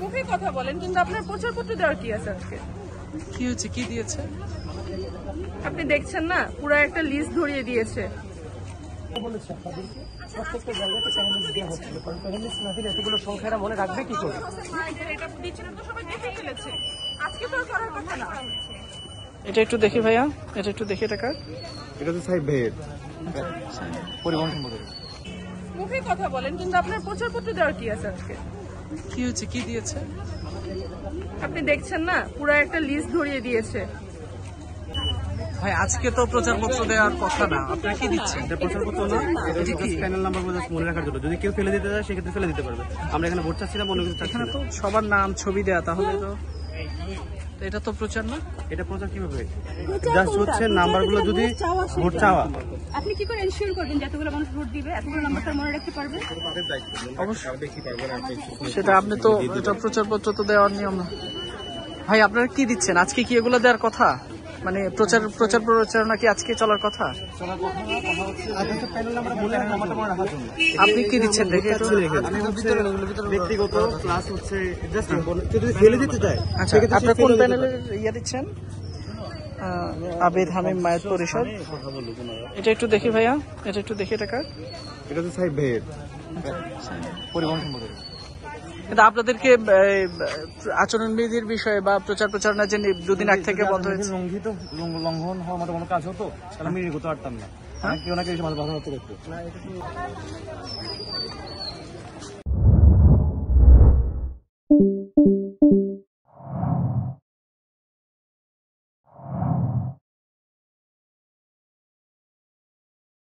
মুখে কথা বলেন, কিন্তু আপনার প্রচারপত্র দেওয়ার কি আছে আজকে? কি হচ্ছে, কি দিয়েছে? আপনি দেখছেন না, পুরো একটা লিস্ট ধরিয়ে দিয়েছে। প্রত্যেকটা জায়গাতে প্যানেলিস্ট দেওয়া হচ্ছিল, কারণ প্যানেলিস্ট না দিলে এতগুলো সংখ্যারা মনে রাখবে কি করে? এটা দিচ্ছেন তো সবাই দেখে ফেলেছে, আজকে তো আর করার কথা না। এটা একটু দেখি ভাইয়া, এটা একটু দেখি টাকা। এটা তো সাহেব ভাইয়ের পরিবহন সম্পর্কে। মুখে কথা বলেন, কিন্তু আপনার প্রচারপত্র দেওয়ার কি আছে আজকে? কি হচ্ছে, কি দিয়েছে? আপনি দেখছেন না, পুরো একটা লিস্ট ধরিয়ে দিয়েছে। ভাই আজকে তো প্রচারপত্র দেওয়ার কথা না, আপনারা কি দিচ্ছেন? এটা প্রচারপত্র না, এটা হচ্ছে প্যানেল নাম্বার মনে রাখার জন্য। যদি কেউ ফেলে দিতে চায় সেক্ষেত্রে ফেলে দিতে পারবে। আমরা এখানে ভোট চাচ্ছিলাম, অন্য কিছু চাচ্ছি এখানে না। তো সবার নাম ছবি দেয়া, তাহলে তো এটা তো প্রচার না। এটা প্রচার কিভাবে? জাস্ট হচ্ছে নাম্বারগুলো যদি ভোট চাওয়া। আপনি কি করে এনশিওর করবেন যে এতগুলো মানুষ ভোট দিবে, এতগুলো নাম্বারটা মনে রাখতে পারবে? সেটা আপনি তো, এটা প্রচারপত্র তো দেওয়ার নিয়ম না। ভাই আপনারা কি দিচ্ছেন আজকে? কি এগুলো দেওয়ার কথা? মানে প্রচারণা কি আজকে চলার কথা? প্যানেল নাম্বার মনে রাখার জন্য। আপনি কি দিচ্ছেন দেখে একটু? আমি হচ্ছে ব্যক্তিগত ক্লাস হচ্ছে জাস্ট যদি ফেলে দিতে চায় আচ্ছা, সেক্ষেত্রে আপনার সে কোন ফেলে দিতে প্যানেলের ইয়ে দিচ্ছেন? আবেদ হামিম মায়ের পরিষদ। এটা একটু দেখি ভাইয়া, এটা একটু দেখি টাকা। এটা তো সাহেব ভাইয়ের পরিবহন সম্পর্কে। কিন্তু আপনাদেরকে আচরণবিধির বিষয়ে বা প্রচারণা যে দুদিন আগ থেকে বন্ধ হয়েছে, লঙ্ঘন হওয়ার মতো কোনো কাজ হতো তাহলে আমি এগোতে পারতাম না। কেউ না কেউ মাঝে বাধা হতে দেখতো।